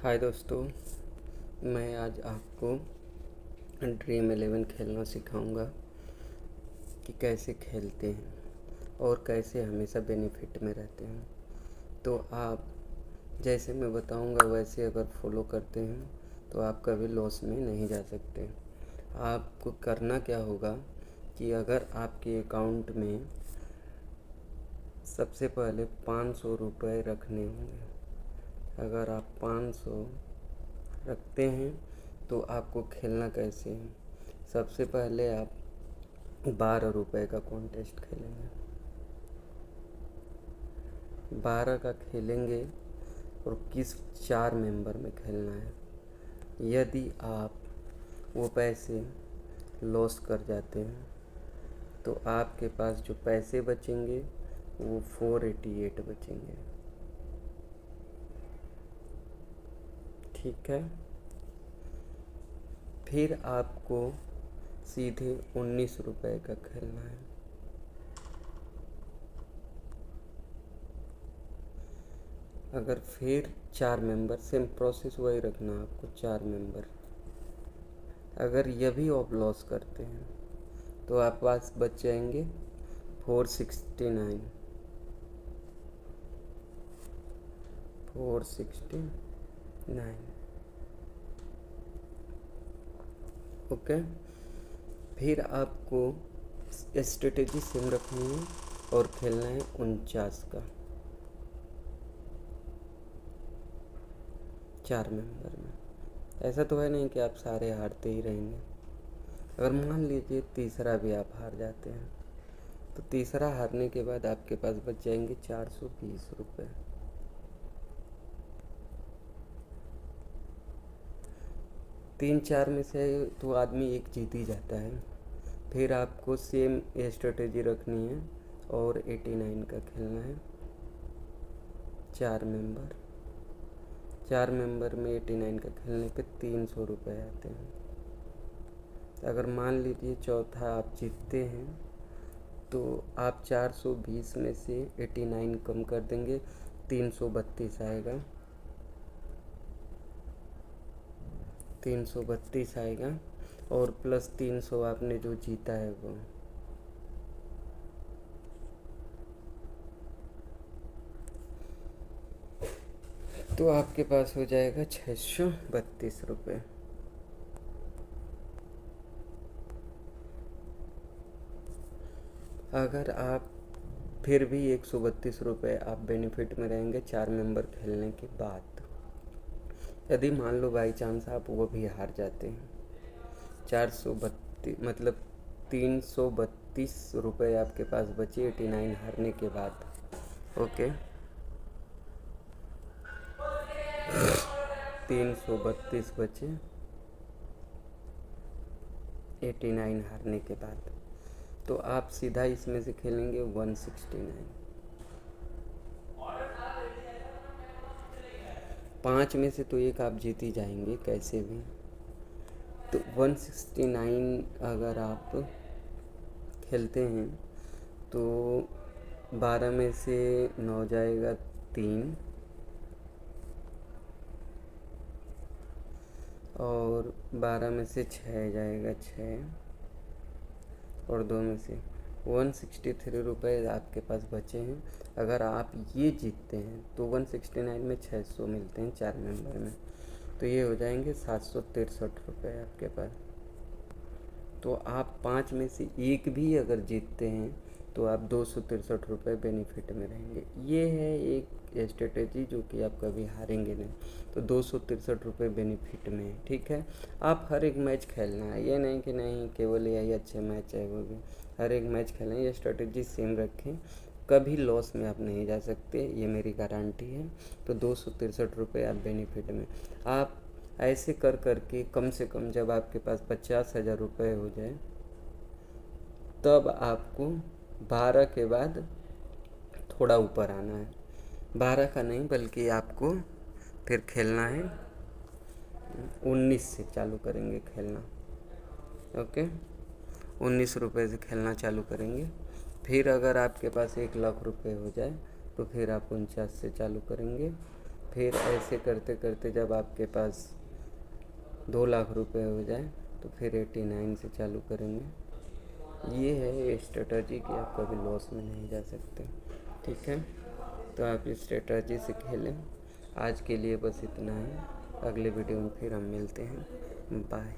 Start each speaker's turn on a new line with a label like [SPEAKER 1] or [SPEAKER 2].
[SPEAKER 1] हाय दोस्तों, मैं आज आपको ड्रीम 11 खेलना सिखाऊंगा कि कैसे खेलते हैं और कैसे हमेशा बेनिफिट में रहते हैं। तो आप जैसे मैं बताऊंगा वैसे अगर फॉलो करते हैं तो आप कभी लॉस में नहीं जा सकते। आपको करना क्या होगा कि अगर आपके अकाउंट में सबसे पहले 500 रुपये रखने होंगे। अगर आप 500 रखते हैं तो आपको खेलना कैसे है। सबसे पहले आप 12 रुपये का कॉन्टेस्ट खेलेंगे। 12 का खेलेंगे और किस 4 मेंबर में खेलना है। यदि आप वो पैसे लॉस कर जाते हैं तो आपके पास जो पैसे बचेंगे वो 488 बचेंगे। ठीक है। फिर आपको सीधे 19 रुपये का खेलना है। अगर फिर 4 मेंबर, सेम प्रोसेस वही रखना आपको, 4 मेंबर। अगर यह भी आप लॉस करते हैं तो आप पास बच जाएंगे 469। ओके। फिर आपको स्ट्रेटेजी सेम रखनी है और खेलना है 49 का, 4 मेंबर में। ऐसा तो है नहीं कि आप सारे हारते ही रहेंगे। अगर मान लीजिए तीसरा भी आप हार जाते हैं तो तीसरा हारने के बाद आपके पास बच जाएंगे 420 रुपये। 3-4 में से तो आदमी एक जीत ही जाता है। फिर आपको सेम स्ट्रेटेजी रखनी है और 89 का खेलना है। 4 मेंबर, 4 मेंबर में 89 का खेलने पे 300 रुपये आते हैं। अगर मान लीजिए चौथा आप जीतते हैं तो आप 420 में से 89 कम कर देंगे, 332 आएगा। 332 आएगा और प्लस 300 आपने जो जीता है वो। तो आपके पास हो जाएगा 632 रुपये। अगर आप फिर भी 132 रुपये आप बेनिफिट में रहेंगे 4 मेंबर खेलने के बाद। यदि मान लो बाई चांस आप वो भी हार जाते हैं, 432 मतलब 332 रुपये आपके पास बचे 89 हारने के बाद। ओके, 332 बचे 89 हारने के बाद। तो आप सीधा इसमें से खेलेंगे 169। 5 में से तो एक आप जीत ही जाएंगे कैसे भी। तो 169 अगर आप खेलते हैं तो 12 में से 9 जाएगा 3 और 12 में से 6 जाएगा 6 और 2 में से 163 रुपये आपके पास बचे हैं। अगर आप ये जीतते हैं तो 169 में 600 मिलते हैं 4 मेंबर में, तो ये हो जाएंगे 763 रुपये आपके पास। तो आप 5 में से एक भी अगर जीतते हैं तो आप 263 रुपये बेनिफिट में रहेंगे। ये है एक स्ट्रेटेजी जो कि आप कभी हारेंगे नहीं। तो 263 रुपये बेनिफिट में है। ठीक है। आप हर एक मैच खेलना है, ये नहीं कि नहीं केवल यही अच्छे मैच है, वो भी हर एक मैच खेलें। ये स्ट्रेटेजी सेम रखें, कभी लॉस में आप नहीं जा सकते, ये मेरी गारंटी है। तो 263 रुपये आप बेनिफिट में। आप ऐसे कर करके कम से कम जब आपके पास 50,000 रुपये हो जाए तब आपको 12 के बाद थोड़ा ऊपर आना है। 12 का नहीं बल्कि आपको फिर खेलना है 19 से चालू करेंगे खेलना। ओके, 19 रुपये से खेलना चालू करेंगे। फिर अगर आपके पास 1 लाख रुपये हो जाए तो फिर आप 49 से चालू करेंगे फिर ऐसे करते करते जब आपके पास 2 लाख रुपए हो जाए तो फिर 89 से चालू करेंगे। ये है स्ट्रेटजी कि आप कभी लॉस में नहीं जा सकते। ठीक है, तो आप इस स्ट्रेटजी से खेलें। आज के लिए बस इतना है, अगले वीडियो में फिर हम मिलते हैं। बाय।